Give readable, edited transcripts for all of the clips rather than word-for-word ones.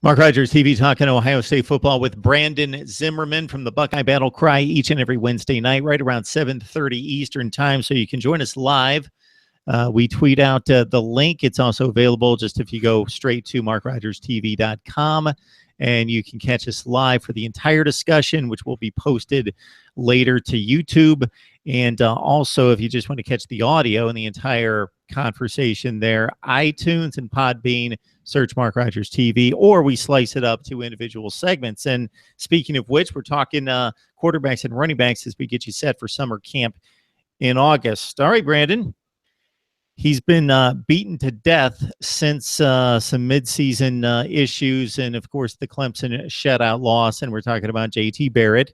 Mark Rogers TV talking Ohio State football with Brandon Zimmerman from the Buckeye Battle Cry each and every Wednesday night, right around 7:30 Eastern time. So you can join us live. We tweet out the link. It's also available just if you go straight to MarkRogersTV.com, and you can catch us live for the entire discussion, which will be posted later to YouTube. And also, if you just want to catch the audio and the entire conversation there, iTunes and Podbean, search Mark Rogers TV, or we slice it up to individual segments. And speaking of which, we're talking quarterbacks and running backs as we get you set for summer camp in August. All right, Brandon. He's been beaten to death since some midseason issues and, of course, the Clemson shutout loss. And we're talking about J.T. Barrett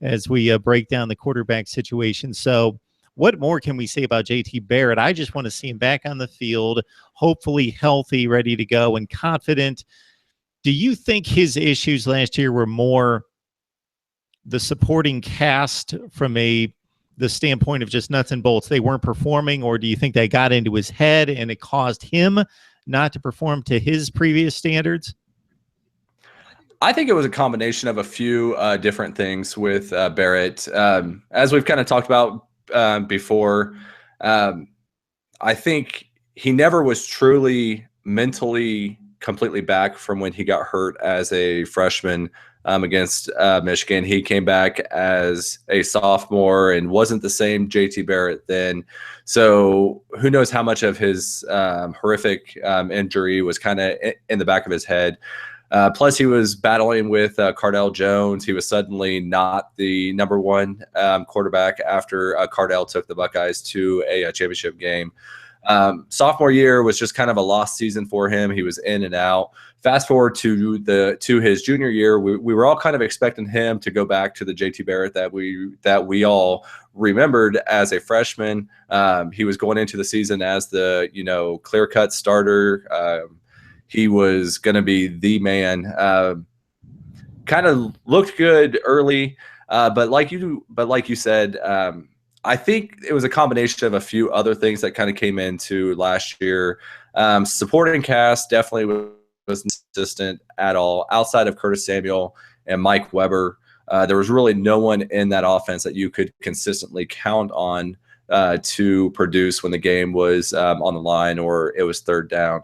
as we break down the quarterback situation. So what more can we say about J.T. Barrett? I just want to see him back on the field, hopefully healthy, ready to go, and confident. Do you think his issues last year were more the supporting cast from the standpoint of just nuts and bolts? They weren't performing, or do you think they got into his head and it caused him not to perform to his previous standards? I think it was a combination of a few different things with Barrett. As we've kind of talked about before, I think he never was truly mentally completely back from when he got hurt as a freshman against Michigan. He came back as a sophomore and wasn't the same JT Barrett then. So who knows how much of his horrific injury was kind of in the back of his head. Plus, he was battling with Cardell Jones. He was suddenly not the number one quarterback after Cardell took the Buckeyes to a championship game. Sophomore year was just kind of a lost season for him. He was in and out. Fast forward to his junior year, we were all kind of expecting him to go back to the JT Barrett that we all remembered as a freshman. He was going into the season as the clear-cut starter. He was going to be the man. Kind of looked good early, but like you said, I think it was a combination of a few other things that kind of came into last year. Supporting cast definitely wasn't consistent at all. Outside of Curtis Samuel and Mike Weber, there was really no one in that offense that you could consistently count on to produce when the game was on the line or it was third down.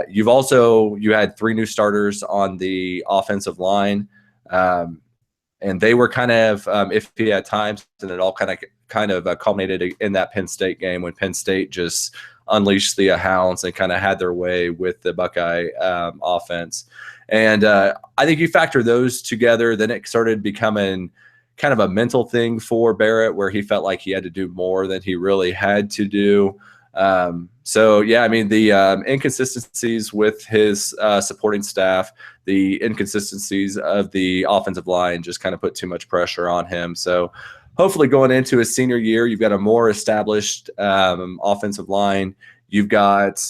You had three new starters on the offensive line, and they were kind of iffy at times, and it all kind of culminated in that Penn State game when Penn State just unleashed the hounds and kind of had their way with the Buckeye offense. And I think you factor those together, then it started becoming kind of a mental thing for Barrett where he felt like he had to do more than he really had to do. So yeah, I mean, the inconsistencies with his supporting staff, the inconsistencies of the offensive line just kind of put too much pressure on him. So hopefully going into his senior year, you've got a more established offensive line. You've got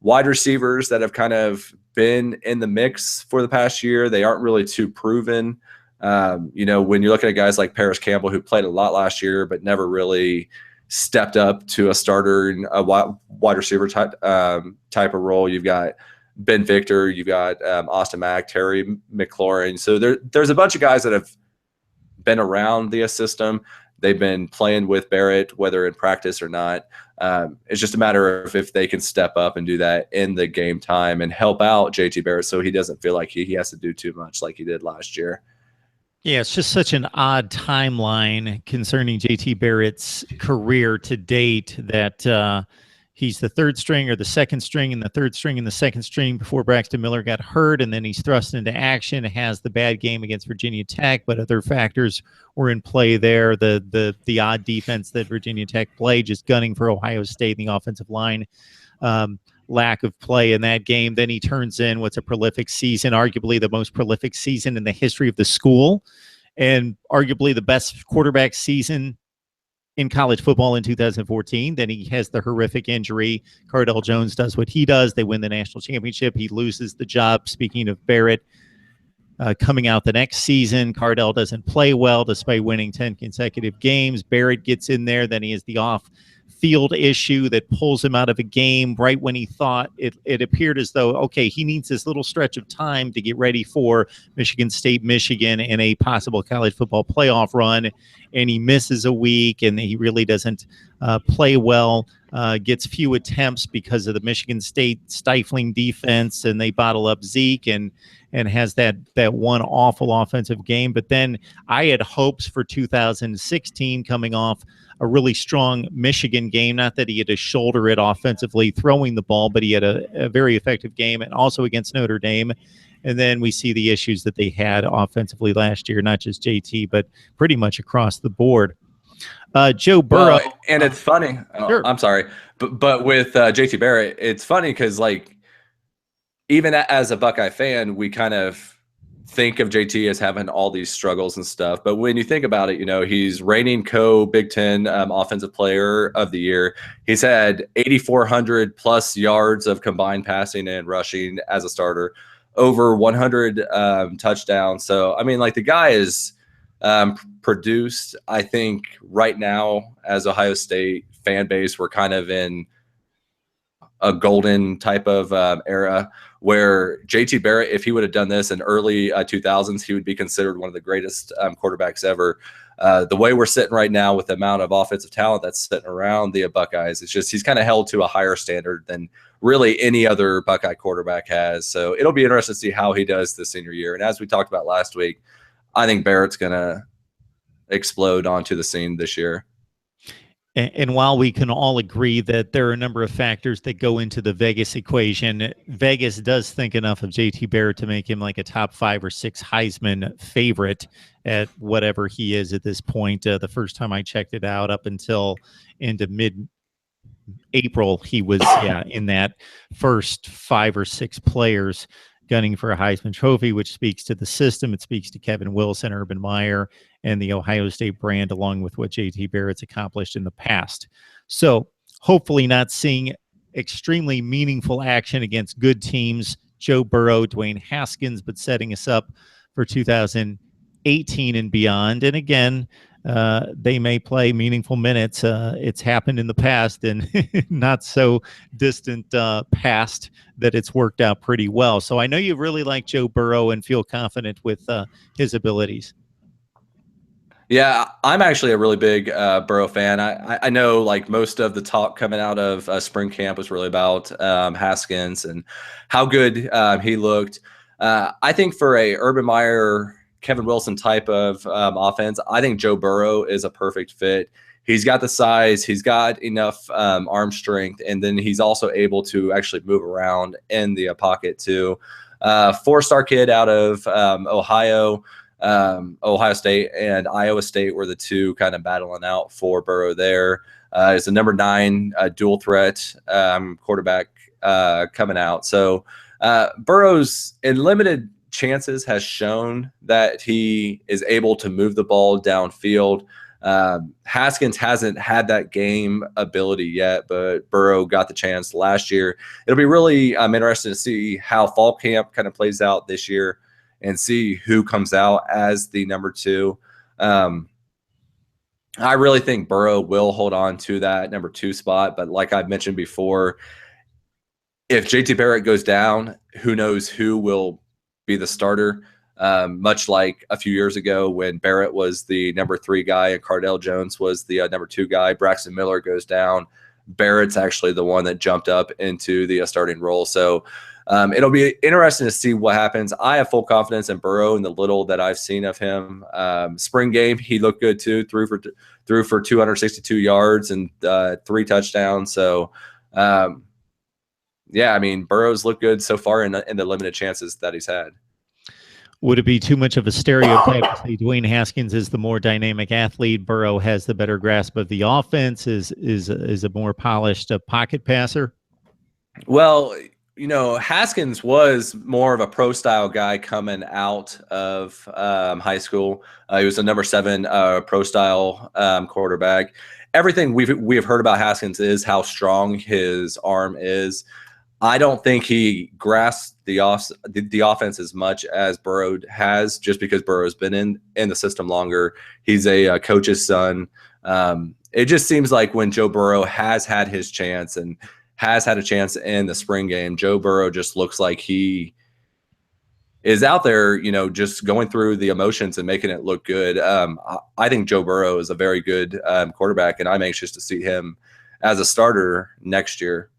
wide receivers that have kind of been in the mix for the past year. They aren't really too proven. When you're looking at guys like Paris Campbell, who played a lot last year but never really stepped up to a starter in a wide receiver type of role. You've got Ben Victor, you've got Austin Mack, Terry McLaurin. So there's a bunch of guys that have been around the system. They've been playing with Barrett, whether in practice or not. It's just a matter of if they can step up and do that in the game time and help out JT Barrett so he doesn't feel like he has to do too much like he did last year. Yeah, it's just such an odd timeline concerning J.T. Barrett's career to date that he's the third string or the second string and the third string and the second string before Braxton Miller got hurt, and then he's thrust into action, has the bad game against Virginia Tech, but other factors were in play there. The odd defense that Virginia Tech played, just gunning for Ohio State in the offensive line. Lack of play in that game. Then he turns in what's a prolific season, arguably the most prolific season in the history of the school, and arguably the best quarterback season in college football in 2014. Then he has the horrific injury. Cardell Jones does what he does. They win the national championship. He loses the job. Speaking of Barrett, coming out the next season, Cardell doesn't play well despite winning 10 consecutive games. Barrett gets in there. Then he has the off field issue that pulls him out of a game right when he thought it appeared as though, okay, he needs this little stretch of time to get ready for Michigan State, Michigan in a possible college football playoff run, and he misses a week, and he really doesn't play well, gets few attempts because of the Michigan State stifling defense, and they bottle up Zeke, and has that one awful offensive game. But then I had hopes for 2016 coming off a really strong Michigan game. Not that he had to shoulder it offensively throwing the ball, but he had a very effective game, and also against Notre Dame. And then we see the issues that they had offensively last year, not just JT, but pretty much across the board. Joe Burrow. Well, and it's funny. Sure. I'm sorry. But with JT Barrett, it's funny because, like, even as a Buckeye fan, we kind of think of JT as having all these struggles and stuff. But when you think about it, he's reigning Big Ten Offensive Player of the Year. He's had 8,400 plus yards of combined passing and rushing as a starter, over 100 touchdowns. So, I mean, like, the guy is produced. I think right now, as Ohio State fan base, we're kind of in a golden type of era where JT Barrett, if he would have done this in early 2000s, he would be considered one of the greatest quarterbacks ever. The way we're sitting right now with the amount of offensive talent that's sitting around the Buckeyes, it's just he's kind of held to a higher standard than really any other Buckeye quarterback has. So it'll be interesting to see how he does this senior year. And as we talked about last week, I think Barrett's going to explode onto the scene this year. And while we can all agree that there are a number of factors that go into the Vegas equation, Vegas does think enough of JT Barrett to make him like a top 5 or 6 Heisman favorite at whatever he is at this point. The first time I checked it out, up until into mid-April, he was in that first 5 or 6 players gunning for a Heisman Trophy, which speaks to the system. It speaks to Kevin Wilson, Urban Meyer, and the Ohio State brand, along with what JT Barrett's accomplished in the past. So hopefully not seeing extremely meaningful action against good teams, Joe Burrow, Dwayne Haskins, but setting us up for 2018 and beyond. And again, they may play meaningful minutes. It's happened in the past, and not so distant past, that it's worked out pretty well. So I know you really like Joe Burrow and feel confident with his abilities. Yeah, I'm actually a really big Burrow fan. I know, like, most of the talk coming out of spring camp was really about Haskins and how good he looked. I think for a Urban Meyer, Kevin Wilson type of offense, I think Joe Burrow is a perfect fit. He's got the size, he's got enough arm strength, and then he's also able to actually move around in the pocket too. 4-star kid out of Ohio State and Iowa State were the two kind of battling out for Burrow there. Is a number 9 dual threat quarterback coming out. So Burrow's in limited chances has shown that he is able to move the ball downfield. Haskins hasn't had that game ability yet, but Burrow got the chance last year. It'll be really interesting to see how fall camp kind of plays out this year and see who comes out as the number 2. I really think Burrow will hold on to that number 2 spot, but like I've mentioned before, if JT Barrett goes down, who knows who will be the starter, much like a few years ago when Barrett was the number 3 guy and Cardale Jones was the number 2 guy. Braxton Miller goes down. Barrett's actually the one that jumped up into the starting role. So it'll be interesting to see what happens. I have full confidence in Burrow and the little that I've seen of him. Spring game, he looked good too, threw for 262 yards and 3 touchdowns. So, yeah, I mean, Burrow's looked good so far in the limited chances that he's had. Would it be too much of a stereotype to say Dwayne Haskins is the more dynamic athlete, Burrow has the better grasp of the offense, is a more polished pocket passer? Well, Haskins was more of a pro-style guy coming out of high school. He was a number 7 pro-style quarterback. Everything we have heard about Haskins is how strong his arm is. I don't think he grasps the offense as much as Burrow has, just because Burrow's been in the system longer. He's a coach's son, and it just seems like when Joe Burrow has had his chance and has had a chance in the spring game, Joe Burrow just looks like he is out there, just going through the emotions and making it look good. I think Joe Burrow is a very good quarterback, and I'm anxious to see him as a starter next year.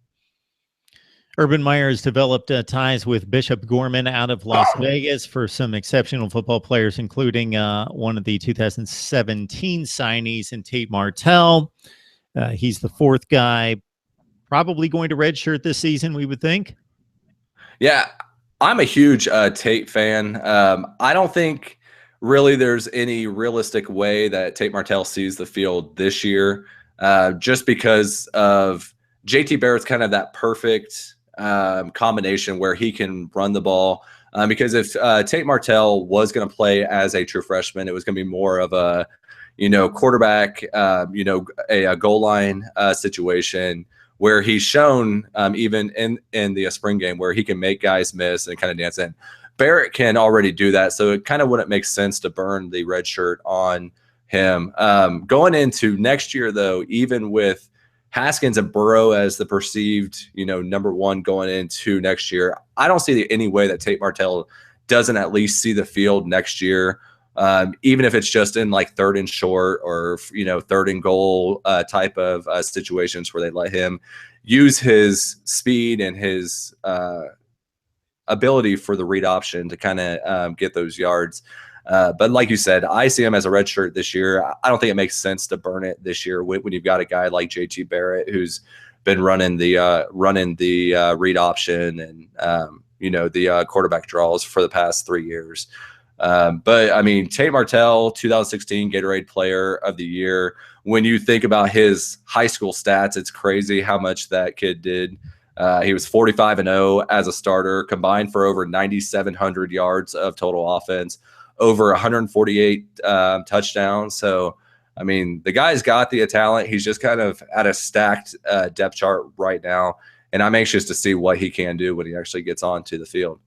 Urban Meyer has developed ties with Bishop Gorman out of Las Vegas for some exceptional football players, including one of the 2017 signees in Tate Martell. He's the fourth guy, probably going to redshirt this season, we would think. Yeah, I'm a huge Tate fan. I don't think really there's any realistic way that Tate Martell sees the field this year, just because of JT Barrett's kind of that perfect combination where he can run the ball. Because if Tate Martell was going to play as a true freshman, it was going to be more of a, quarterback, a goal line situation where he's shown even in the spring game where he can make guys miss and kind of dance in. Barrett can already do that, so it kind of wouldn't make sense to burn the red shirt on him. Going into next year, though, even with Haskins and Burrow as the perceived, number one going into next year, I don't see any way that Tate Martell doesn't at least see the field next year, even if it's just in like third and short or, third and goal type of situations where they let him use his speed and his ability for the read option to kind of get those yards. But like you said, I see him as a red shirt this year. I don't think it makes sense to burn it this year when you've got a guy like JT Barrett who's been running the read option and the quarterback draws for the past 3 years. But I mean, Tate Martell, 2016 Gatorade Player of the Year. When you think about his high school stats, it's crazy how much that kid did. He was 45-0 as a starter, combined for over 9,700 yards of total offense, over 148 touchdowns. So, I mean, the guy's got the talent. He's just kind of at a stacked depth chart right now, and I'm anxious to see what he can do when he actually gets onto the field.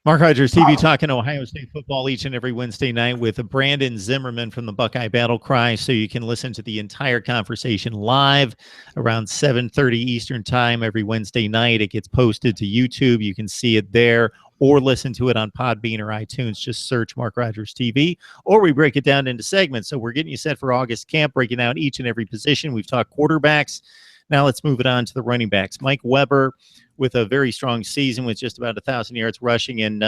Mark Rogers TV talking Ohio State football each and every Wednesday night with Brandon Zimmerman from the Buckeye Battle Cry. So you can listen to the entire conversation live around 7:30 Eastern time every Wednesday night. It gets posted to YouTube. You can see it there or listen to it on Podbean or iTunes. Just search Mark Rogers TV, or we break it down into segments. So we're getting you set for August camp, breaking out each and every position. We've talked quarterbacks. Now let's move it on to the running backs. Mike Weber with a very strong season with just about 1,000 yards rushing and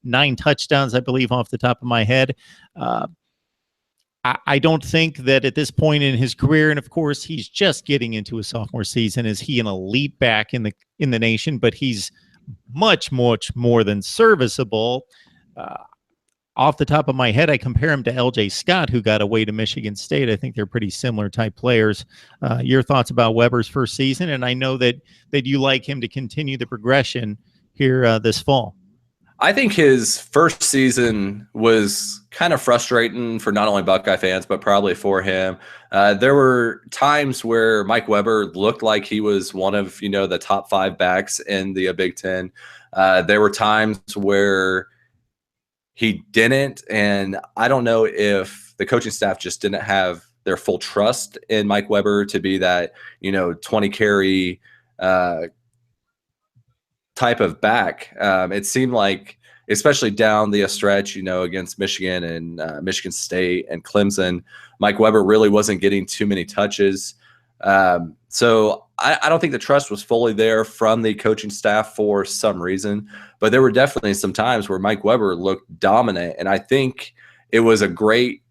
9 touchdowns, I believe, off the top of my head. I don't think that at this point in his career, and of course he's just getting into his sophomore season, is he an elite back in the nation, but he's much more than serviceable. Off the top of my head, I compare him to LJ Scott, who got away to Michigan State. I think they're pretty similar type players. Your thoughts about Weber's first season? And I know that you like him to continue the progression here this fall. I think his first season was kind of frustrating for not only Buckeye fans, but probably for him. There were times where Mike Weber looked like he was one of, the top 5 backs in the Big Ten. There were times where he didn't, and I don't know if the coaching staff just didn't have their full trust in Mike Weber to be that, 20 carry type of back. It seemed like, especially down the stretch, against Michigan and Michigan State and Clemson, Mike Weber really wasn't getting too many touches. So I don't think the trust was fully there from the coaching staff for some reason, but there were definitely some times where Mike Weber looked dominant, and I think it was a great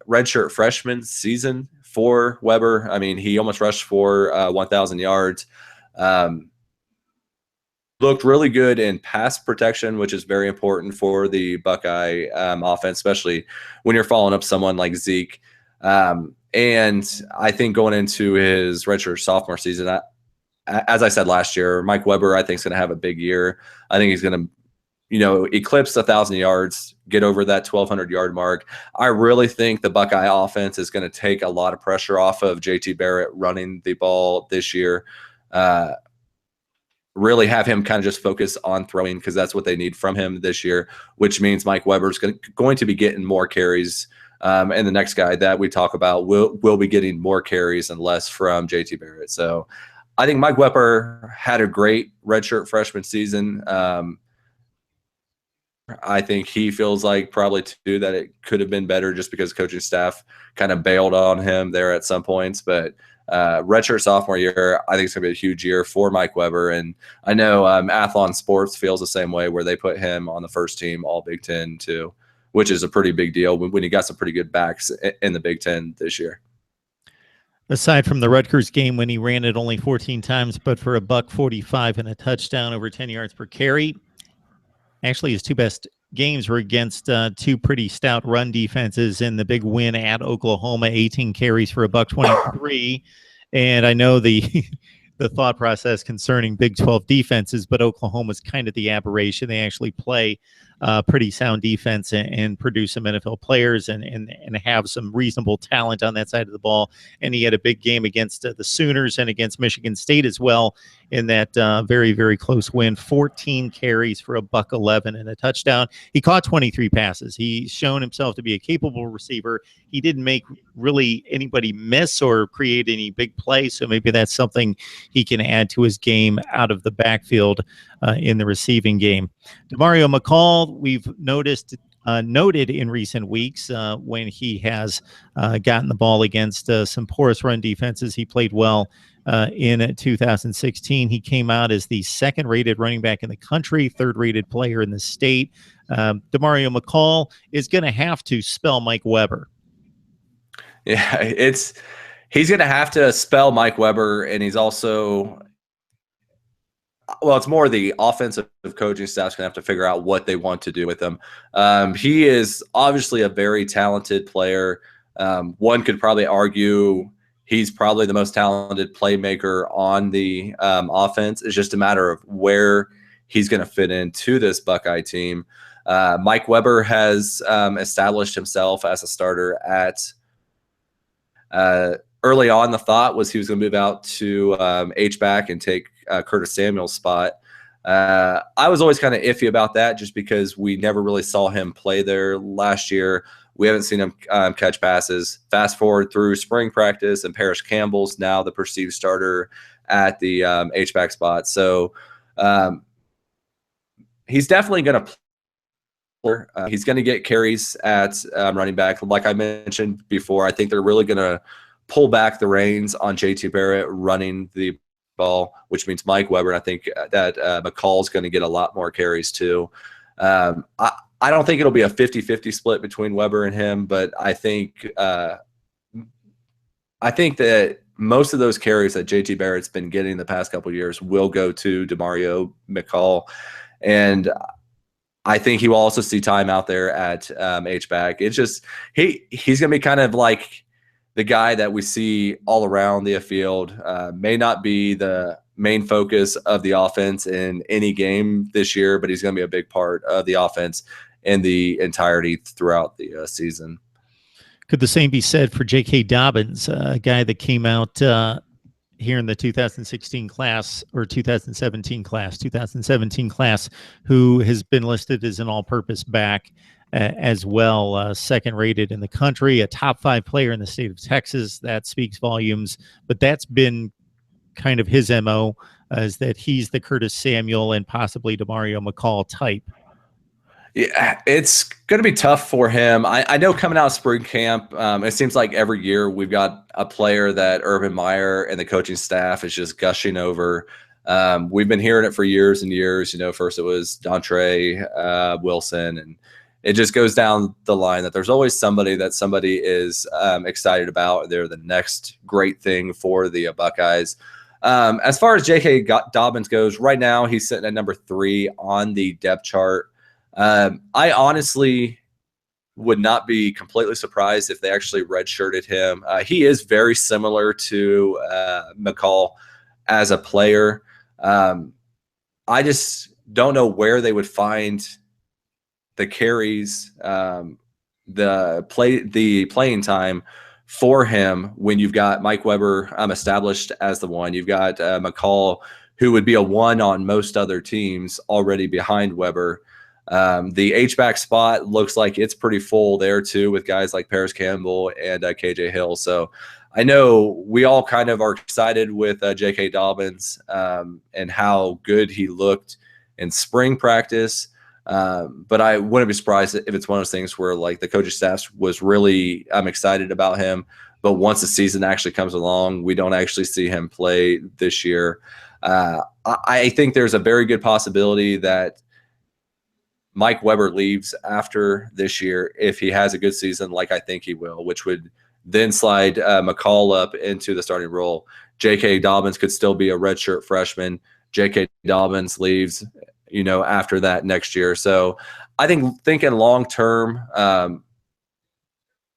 redshirt freshman season for Weber. I mean, he almost rushed for 1,000 yards. Looked really good in pass protection, which is very important for the Buckeye offense, especially when you're following up someone like Zeke. And I think going into his redshirt sophomore season, as I said last year, Mike Weber, I think, is going to have a big year. I think he's going to, eclipse 1,000 yards, get over that 1,200 yard mark. I really think the Buckeye offense is going to take a lot of pressure off of JT Barrett running the ball this year. Really have him kind of just focus on throwing, because that's what they need from him this year, which means Mike Weber's going to be getting more carries And the next guy that we talk about will be getting more carries and less from JT Barrett. So I think Mike Weber had a great redshirt freshman season. I think he feels like probably too that it could have been better just because coaching staff kind of bailed on him there at some points. But redshirt sophomore year, I think it's going to be a huge year for Mike Weber. And I know Athlon Sports feels the same way, where they put him on the first team All Big Ten too, which is a pretty big deal when you got some pretty good backs in the Big Ten this year. Aside from the Rutgers game when he ran it only 14 times, but for $145 and a touchdown over 10 yards per carry, actually his two best games were against two pretty stout run defenses in the big win at Oklahoma, 18 carries for $123. And I know the the thought process concerning Big 12 defenses, but Oklahoma's kind of the aberration. They actually play pretty sound defense and produce some NFL players and have some reasonable talent on that side of the ball. And he had a big game against the Sooners and against Michigan State as well in that very, very close win. 14 carries for $111 and a touchdown. He caught 23 passes. He's shown himself to be a capable receiver. He didn't make really anybody miss or create any big plays, so maybe that's something he can add to his game out of the backfield in the receiving game. Demario McCall, we've noted in recent weeks when he has gotten the ball against some porous run defenses. He played well in 2016. He came out as the second-rated running back in the country, third-rated player in the state. Demario McCall is going to have to spell Mike Weber. Yeah, he's going to have to spell Mike Weber, and he's also – well, it's more the offensive coaching staff's going to have to figure out what they want to do with him. He is obviously a very talented player. One could probably argue he's probably the most talented playmaker on the offense. It's just a matter of where he's going to fit into this Buckeye team. Mike Weber has established himself as a starter at early on. The thought was he was going to move out to H-back and take Curtis Samuel's spot. I was always kind of iffy about that just because we never really saw him play there last year. We haven't seen him catch passes. Fast forward through spring practice, and Parrish Campbell's now the perceived starter at the H-back spot. So he's definitely going to play. He's going to get carries at running back. Like I mentioned before, I think they're really going to pull back the reins on JT Barrett running the ball, which means Mike Weber. And I think that McCall's going to get a lot more carries too. I don't think it'll be a 50-50 split between Weber and him, but I think that most of those carries that JT Barrett's been getting the past couple of years will go to Demario McCall. And I think he will also see time out there at H-back. It's just he's going to be kind of like the guy that we see all around the field. May not be the main focus of the offense in any game this year, but he's going to be a big part of the offense in the entirety throughout the season. Could the same be said for J.K. Dobbins, a guy that came out here in the 2016 class or 2017 class, who has been listed as an all-purpose back as well, second rated in the country, a top 5 player in the state of Texas? That speaks volumes, but that's been kind of his MO, is that he's the Curtis Samuel and possibly Demario McCall type. Yeah, it's going to be tough for him. I know coming out of spring camp, it seems like every year we've got a player that Urban Meyer and the coaching staff is just gushing over. We've been hearing it for years and years. You know, first it was Dontre Wilson, and it just goes down the line that there's always somebody that somebody is excited about. They're the next great thing for the Buckeyes. As far as J.K. Dobbins goes, right now he's sitting at number 3 on the depth chart. I honestly would not be completely surprised if they actually redshirted him. He is very similar to McCall as a player. I just don't know where they would find the carries, the playing time for him when you've got Mike Weber established as the one. You've got McCall, who would be a 1 on most other teams, already behind Weber. The H-back spot looks like it's pretty full there too, with guys like Paris Campbell and KJ Hill. So I know we all kind of are excited with J.K. Dobbins and how good he looked in spring practice. But I wouldn't be surprised if it's one of those things where like the coaching staff was really excited about him, but once the season actually comes along, we don't actually see him play this year. I think there's a very good possibility that Mike Weber leaves after this year if he has a good season, like I think he will, which would then slide McCall up into the starting role. J.K. Dobbins could still be a redshirt freshman. J.K. Dobbins leaves, after that next year. So I think thinking long term, I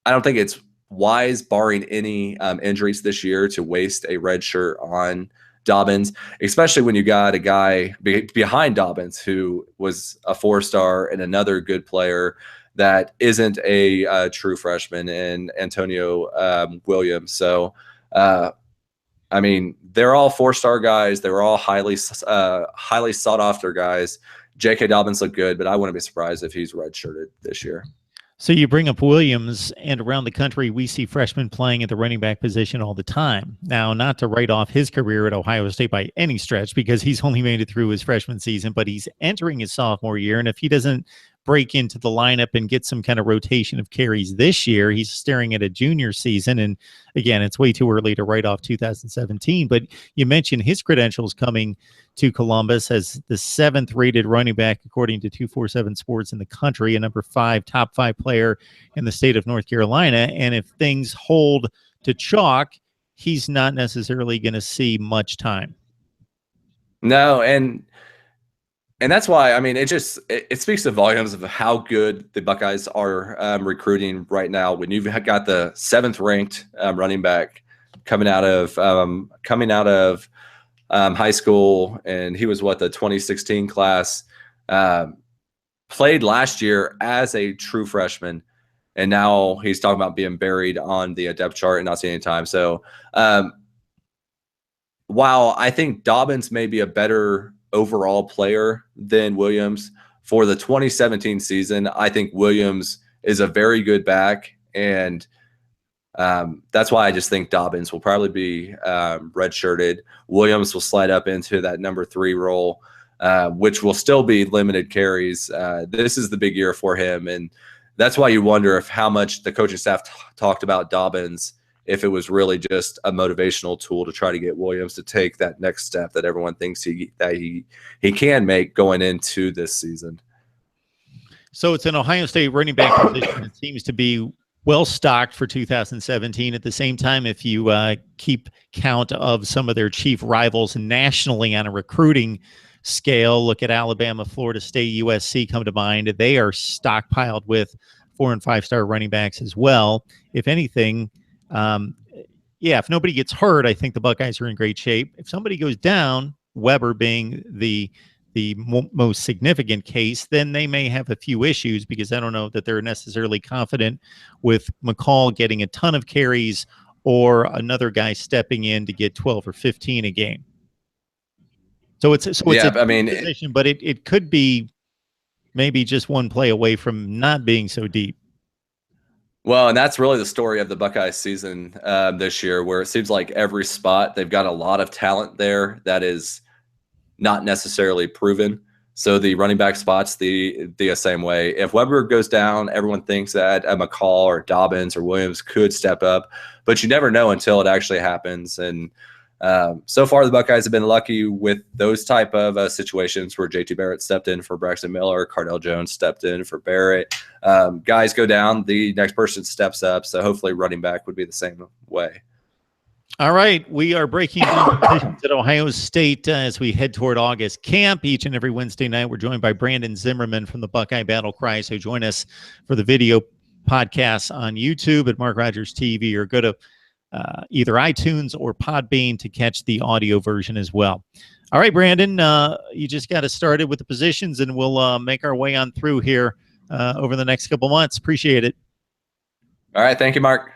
don't think it's wise, barring any injuries this year, to waste a red shirt on Dobbins, especially when you got a guy behind Dobbins who was a 4-star and another good player that isn't a true freshman, in Antonio Williams. So, I mean, they're all 4-star guys. They were all highly sought after guys. J.K. Dobbins looked good, but I wouldn't be surprised if he's redshirted this year. So you bring up Williams, and around the country, we see freshmen playing at the running back position all the time. Now, not to write off his career at Ohio State by any stretch, because he's only made it through his freshman season, but he's entering his sophomore year. And if he doesn't break into the lineup and get some kind of rotation of carries this year, he's staring at a junior season. And again, it's way too early to write off 2017, but you mentioned his credentials coming to Columbus as the 7th rated running back, according to 247 Sports in the country, a number 5, top 5 player in the state of North Carolina. And if things hold to chalk, he's not necessarily going to see much time. No. And that's why, I mean, it speaks to volumes of how good the Buckeyes are recruiting right now. When you've got the 7th ranked running back coming out of high school, and he was the 2016 class, played last year as a true freshman, and now he's talking about being buried on the depth chart and not seeing any time. So while I think Dobbins may be a better overall player than Williams for the 2017 season, I think Williams is a very good back, and that's why I just think Dobbins will probably be redshirted. Williams will slide up into that number 3 role, which will still be limited carries. This is the big year for him, and that's why you wonder if how much the coaching staff talked about Dobbins, if it was really just a motivational tool to try to get Williams to take that next step that everyone thinks he can make going into this season. So it's an Ohio State running back position that seems to be well stocked for 2017. At the same time, if you keep count of some of their chief rivals nationally on a recruiting scale, look at Alabama, Florida State, USC come to mind. They are stockpiled with 4- and 5-star running backs as well. If anything, if nobody gets hurt, I think the Buckeyes are in great shape. If somebody goes down, Weber being the most significant case, then they may have a few issues, because I don't know that they're necessarily confident with McCall getting a ton of carries or another guy stepping in to get 12 or 15 a game. So it's position, but it could be maybe just one play away from not being so deep. Well, and that's really the story of the Buckeyes season this year, where it seems like every spot they've got a lot of talent there that is not necessarily proven. So the running back spots the same way. If Weber goes down, everyone thinks that McCall or Dobbins or Williams could step up, but you never know until it actually happens. And so far, the Buckeyes have been lucky with those type of situations where JT Barrett stepped in for Braxton Miller, Cardell Jones stepped in for Barrett. Guys go down, the next person steps up. So hopefully running back would be the same way. All right, we are breaking down positions at Ohio State as we head toward August camp. Each and every Wednesday night, we're joined by Brandon Zimmerman from the Buckeye Battle Cry. So join us for the video podcasts on YouTube at MarkRogersTV, or go to either iTunes or Podbean to catch the audio version as well. All right, Brandon, you just got us started with the positions, and we'll make our way on through here over the next couple months. Appreciate it. All right, thank you, Mark.